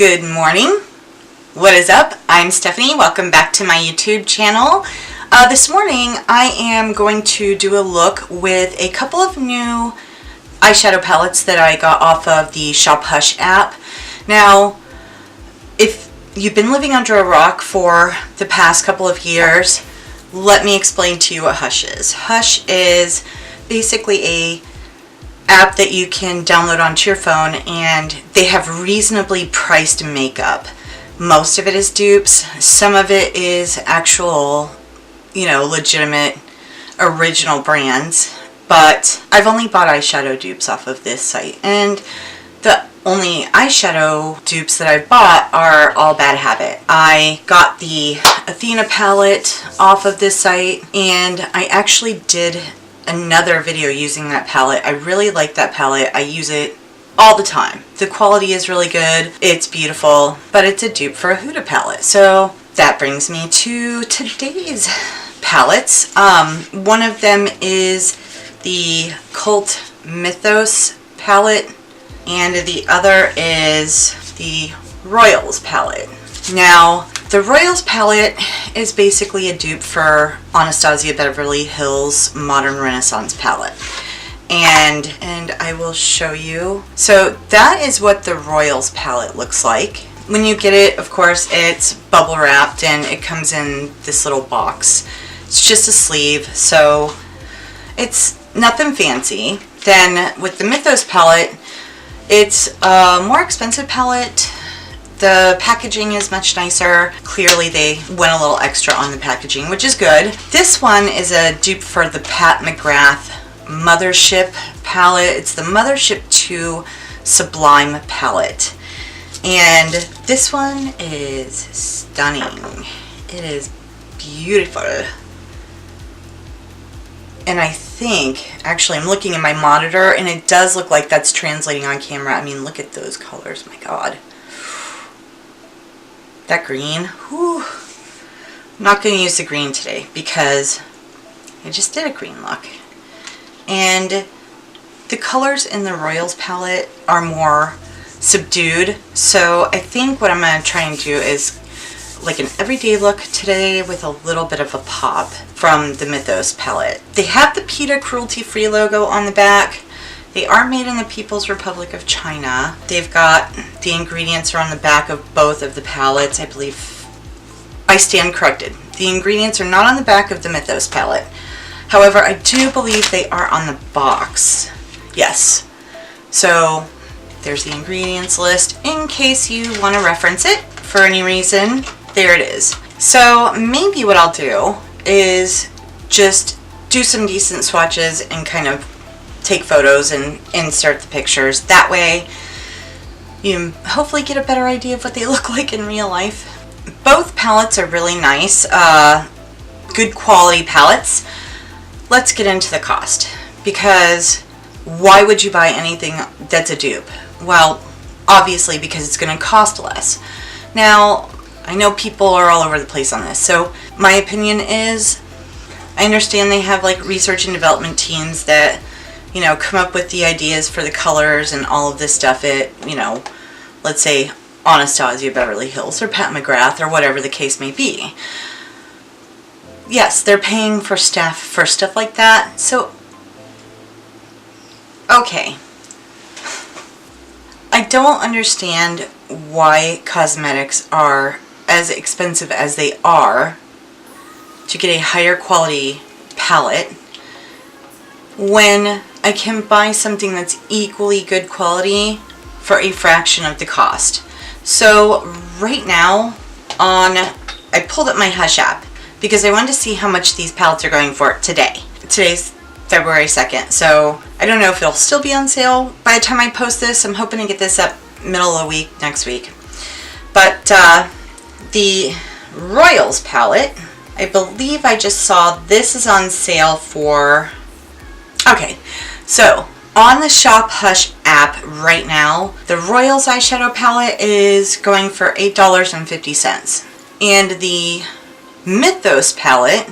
Good morning. What is up? I'm Stephanie. Welcome back to my YouTube channel. This morning I am going to do a look with a couple of new eyeshadow palettes that I got off of the Shop Hush app. Now, if you've been living under a rock for the past couple of years, let me explain to you what Hush is. Hush is basically a app that you can download onto your phone, and they have reasonably priced makeup. Most of it is dupes. Some of it is actual, legitimate original brands, but I've only bought eyeshadow dupes off of this site, and the only eyeshadow dupes that I've bought are all Bad Habit. I got the Athena palette off of this site, and I actually did another video using that palette. I really like that palette. I use it all the time. The quality is really good. It's beautiful, but it's a dupe for a Huda palette. So that brings me to today's palettes. One of them is the Cult Mythos palette, and the other is the Royals palette. Now, the Royals palette is basically a dupe for Anastasia Beverly Hills Modern Renaissance palette. And I will show you. So that is what the Royals palette looks like. When you get it, of course, it's bubble wrapped and it comes in this little box. It's just a sleeve, so it's nothing fancy. Then with the Mythos palette, it's a more expensive palette. The packaging is much nicer. Clearly they went a little extra on the packaging, which is good. This one is a dupe for the Pat McGrath Mothership palette. It's the Mothership 2 Sublime palette. And this one is stunning. It is beautiful. And I think, actually I'm looking at my monitor and it does look like that's translating on camera. I mean, look at those colors, my God. That green, whew. I'm not going to use the green today because I just did a green look. And the colors in the Royals palette are more subdued. So I think what I'm going to try and do is like an everyday look today with a little bit of a pop from the Mythos palette. They have the PETA cruelty-free logo on the back. They are made in the People's Republic of China. They've got the ingredients are on the back of both of the palettes. I believe I stand corrected. The ingredients are not on the back of the Mythos palette. However, I do believe they are on the box. Yes. So there's the ingredients list in case you want to reference it for any reason. There it is. So maybe what I'll do is just do some decent swatches and kind of take photos and insert the pictures. That way you hopefully get a better idea of what they look like in real life. Both palettes are really nice, good quality palettes. Let's get into the cost, because why would you buy anything that's a dupe? Well, obviously because it's going to cost less. Now, I know people are all over the place on this, so my opinion is I understand they have like research and development teams that come up with the ideas for the colors and all of this stuff at, let's say Anastasia Beverly Hills or Pat McGrath or whatever the case may be. Yes, they're paying for staff for stuff like that. So, okay. I don't understand why cosmetics are as expensive as they are to get a higher quality palette when I can buy something that's equally good quality for a fraction of the cost. So right now I pulled up my Hush app because I wanted to see how much these palettes are going for today. Today's February 2nd, so I don't know if it'll still be on sale by the time I post this. I'm hoping to get this up middle of the week next week. But the Royals palette, I believe I just saw this is on sale for... Okay, so on the Shop Hush app right now, the Royals eyeshadow palette is going for $8.50. And the Mythos palette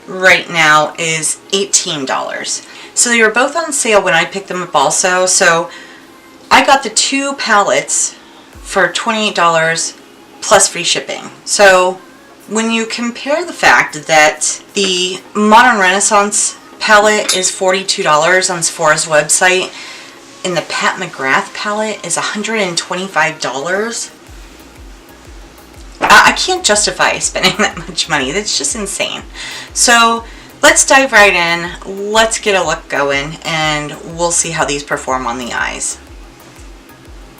right now is $18. So they were both on sale when I picked them up also. So I got the two palettes for $28 plus free shipping. So when you compare the fact that the Modern Renaissance palette is $42 on Sephora's website and the Pat McGrath palette is $125, I can't justify spending that much money. That's just insane. So let's dive right in. Let's get a look going and we'll see how these perform on the eyes.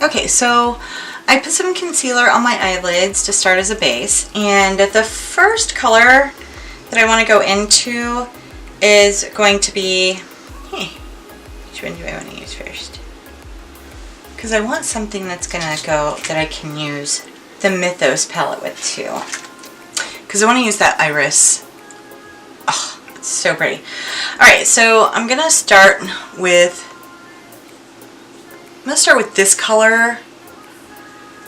Okay, so I put some concealer on my eyelids to start as a base, and the first color that I want to go into is going to be, which one do I want to use first? Because I want something that's going to go, that I can use the Mythos palette with too. Because I want to use that iris. Oh, it's so pretty. Alright, so I'm going to start with this color,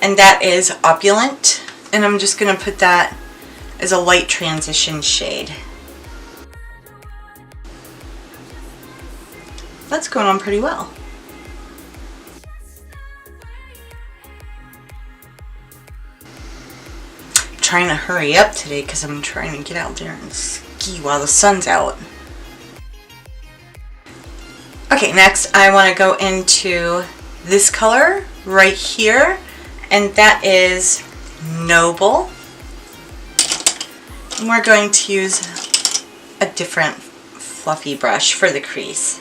and that is Opulent, and I'm just going to put that as a light transition shade. That's going on pretty well. I'm trying to hurry up today because I'm trying to get out there and ski while the sun's out. Okay, next I want to go into this color right here, and that is Noble. And we're going to use a different fluffy brush for the crease.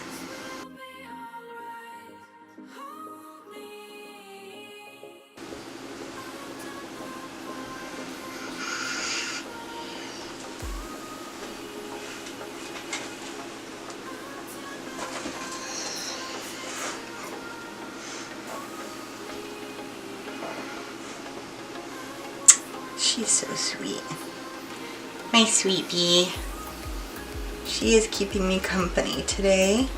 She's so sweet. My sweet bee. She is keeping me company today.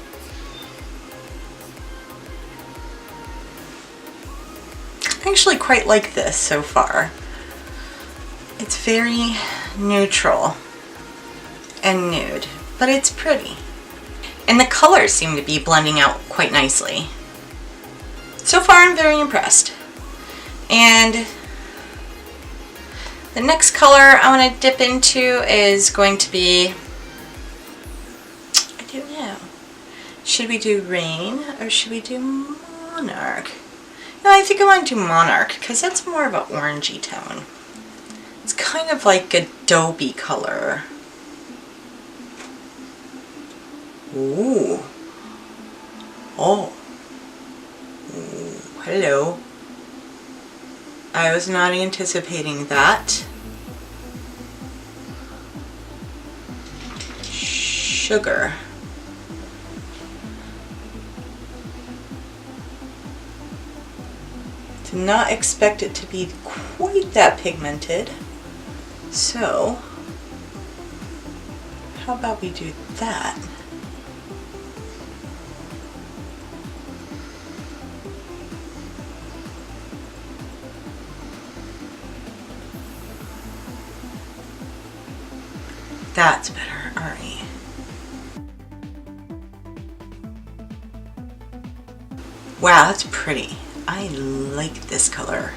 I actually quite like this so far. It's very neutral and nude, but it's pretty. And the colors seem to be blending out quite nicely. So far I'm very impressed. And the next color I want to dip into is going to be, I don't know, should we do Rain or should we do Monarch? No, I think I want to do Monarch because that's more of an orangey tone. It's kind of like a Adobe color. Ooh. Oh. Ooh, hello. I was not anticipating that. Sugar. Did not expect it to be quite that pigmented. So, how about we do that? That's better. All right. Wow, that's pretty. I like this color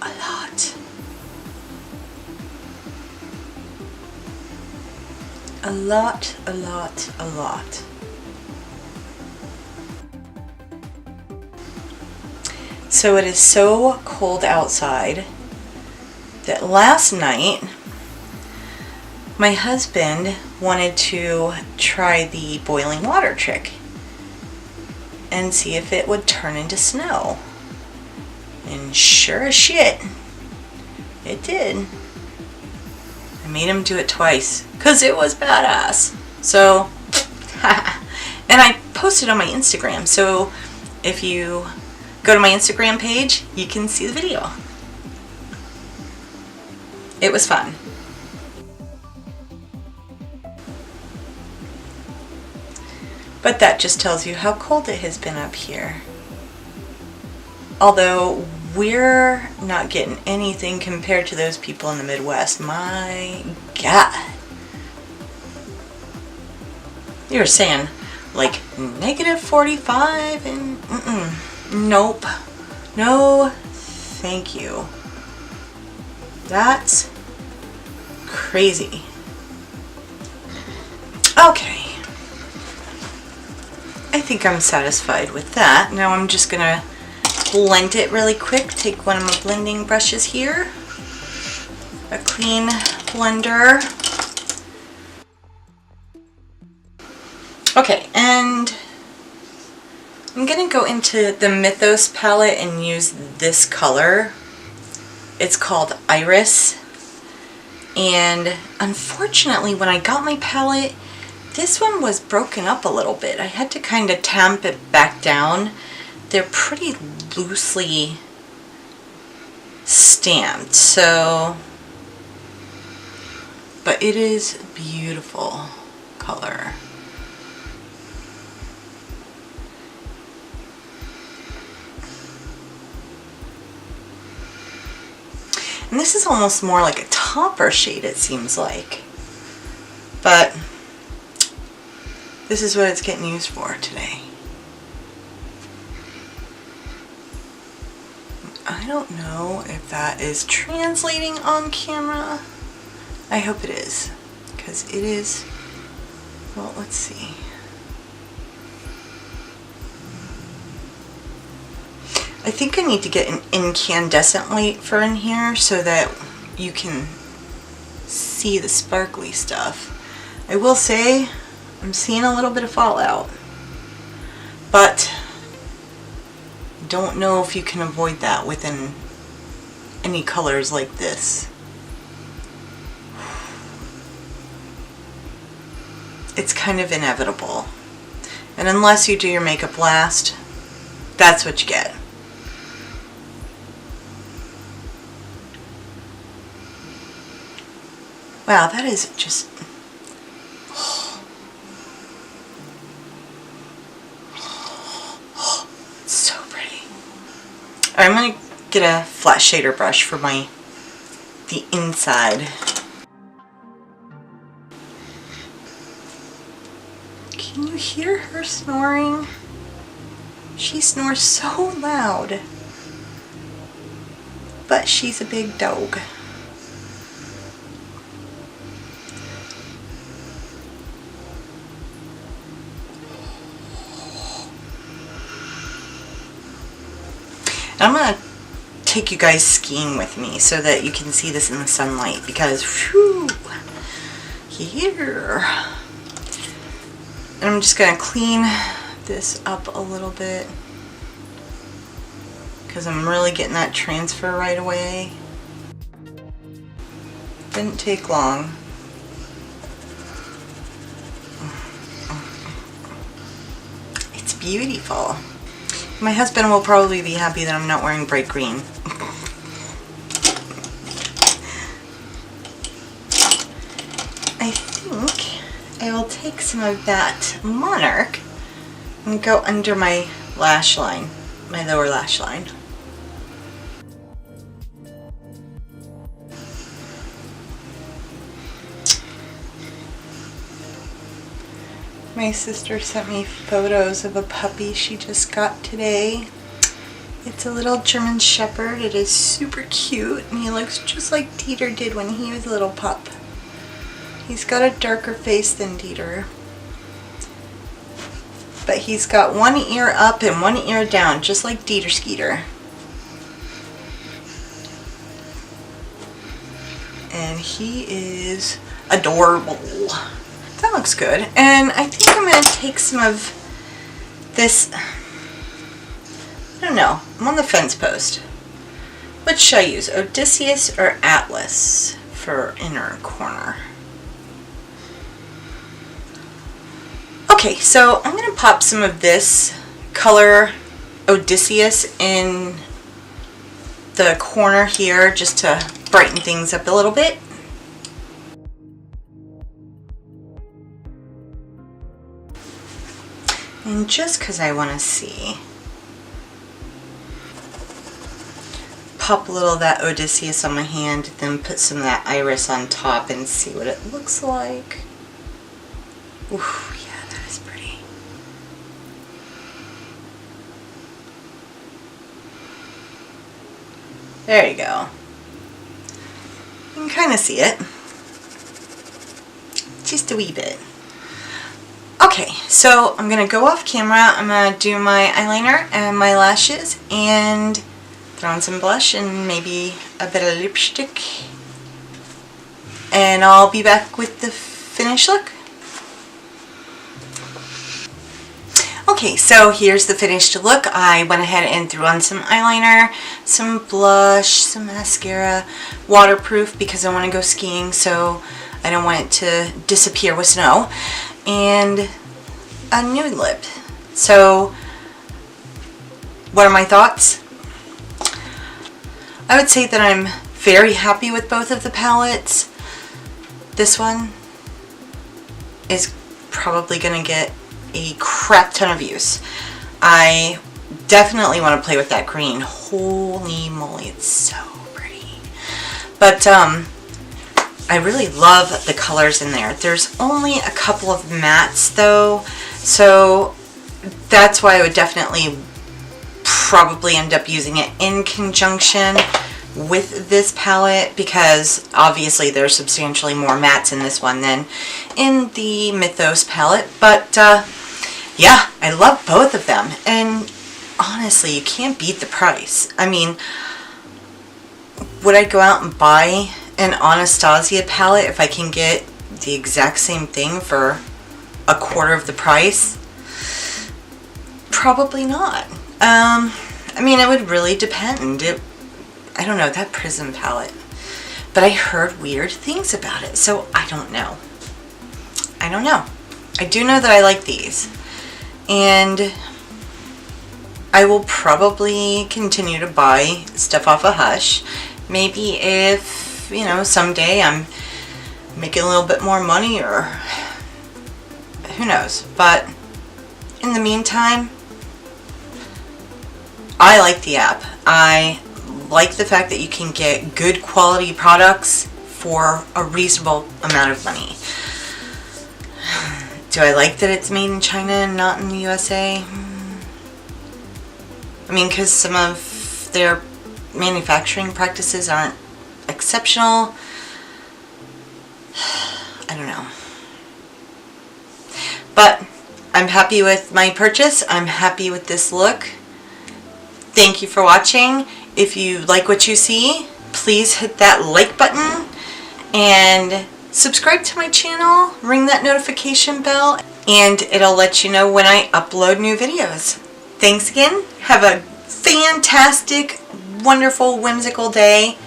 a lot. A lot, a lot, a lot. So it is so cold outside that last night my husband wanted to try the boiling water trick and see if it would turn into snow. And sure as shit, it did. I made him do it twice because it was badass. So, and I posted on my Instagram. So if you go to my Instagram page, you can see the video. It was fun. But that just tells you how cold it has been up here. Although we're not getting anything compared to those people in the Midwest. My God. You were saying like negative 45 and nope. No thank you. That's crazy. Okay. I think I'm satisfied with that. Now I'm just gonna blend it really quick. Take one of my blending brushes here. A clean blender. Okay, and I'm gonna go into the Mythos palette and use this color. It's called Iris. And unfortunately, when I got my palette, this one was broken up a little bit. I had to kind of tamp it back down. They're pretty loosely stamped, so, but it is a beautiful color. And this is almost more like a topper shade, it seems like. But this is what it's getting used for today. I don't know if that is translating on camera. I hope it is, because it is, well, let's see. I think I need to get an incandescent light for in here so that you can see the sparkly stuff. I will say I'm seeing a little bit of fallout, but don't know if you can avoid that within any colors like this. It's kind of inevitable. And unless you do your makeup last, that's what you get. Wow, that is just... it's so pretty. Alright, I'm going to get a flat shader brush for the inside. Can you hear her snoring? She snores so loud. But she's a big dog. I'm going to take you guys skiing with me so that you can see this in the sunlight, because whew, here. And I'm just going to clean this up a little bit because I'm really getting that transfer right away. Didn't take long. It's beautiful. My husband will probably be happy that I'm not wearing bright green. I think I will take some of that Monarch and go under my lash line, my lower lash line. My sister sent me photos of a puppy she just got today. It's a little German Shepherd. It is super cute and he looks just like Dieter did when he was a little pup. He's got a darker face than Dieter. But he's got one ear up and one ear down, just like Dieter Skeeter. And he is adorable. That looks good. And I think I'm going to take some of this, I don't know, I'm on the fence post. What should I use, Odysseus or Atlas for inner corner? Okay, so I'm going to pop some of this color Odysseus in the corner here just to brighten things up a little bit. And just because I want to see, pop a little of that Odysseus on my hand, then put some of that Iris on top and see what it looks like. Ooh, yeah, that is pretty. There you go. You can kind of see it. Just a wee bit. Okay, so I'm going to go off camera. I'm going to do my eyeliner and my lashes and throw on some blush and maybe a bit of lipstick. And I'll be back with the finished look. Okay, so here's the finished look. I went ahead and threw on some eyeliner, some blush, some mascara, waterproof because I want to go skiing, so I don't want it to disappear with snow, and a nude lip. So, what are my thoughts? I would say that I'm very happy with both of the palettes. This one is probably going to get a crap ton of views. I definitely want to play with that green. Holy moly, it's so pretty. But I really love the colors in there. There's only a couple of mattes though, so that's why I would definitely probably end up using it in conjunction with this palette, because obviously there's substantially more mattes in this one than in the Mythos palette. But yeah, I love both of them, and honestly, you can't beat the price. I mean, would I go out and buy an Anastasia palette if I can get the exact same thing for a quarter of the price? Probably not. I mean, it would really depend. I don't know, that Prism palette. But I heard weird things about it, so I don't know. I don't know. I do know that I like these. And I will probably continue to buy stuff off of Hush. Maybe if, you know, someday I'm making a little bit more money, or who knows. But in the meantime, I like the app. I like the fact that you can get good quality products for a reasonable amount of money. Do I like that it's made in China and not in the USA? I mean, because some of their manufacturing practices aren't exceptional. I don't know. But I'm happy with my purchase. I'm happy with this look. Thank you for watching. If you like what you see, please hit that like button and subscribe to my channel, ring that notification bell, and it'll let you know when I upload new videos. Thanks again. Have a fantastic, wonderful, whimsical day,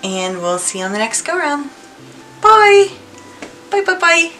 and we'll see you on the next go round. Bye. Bye, bye, bye.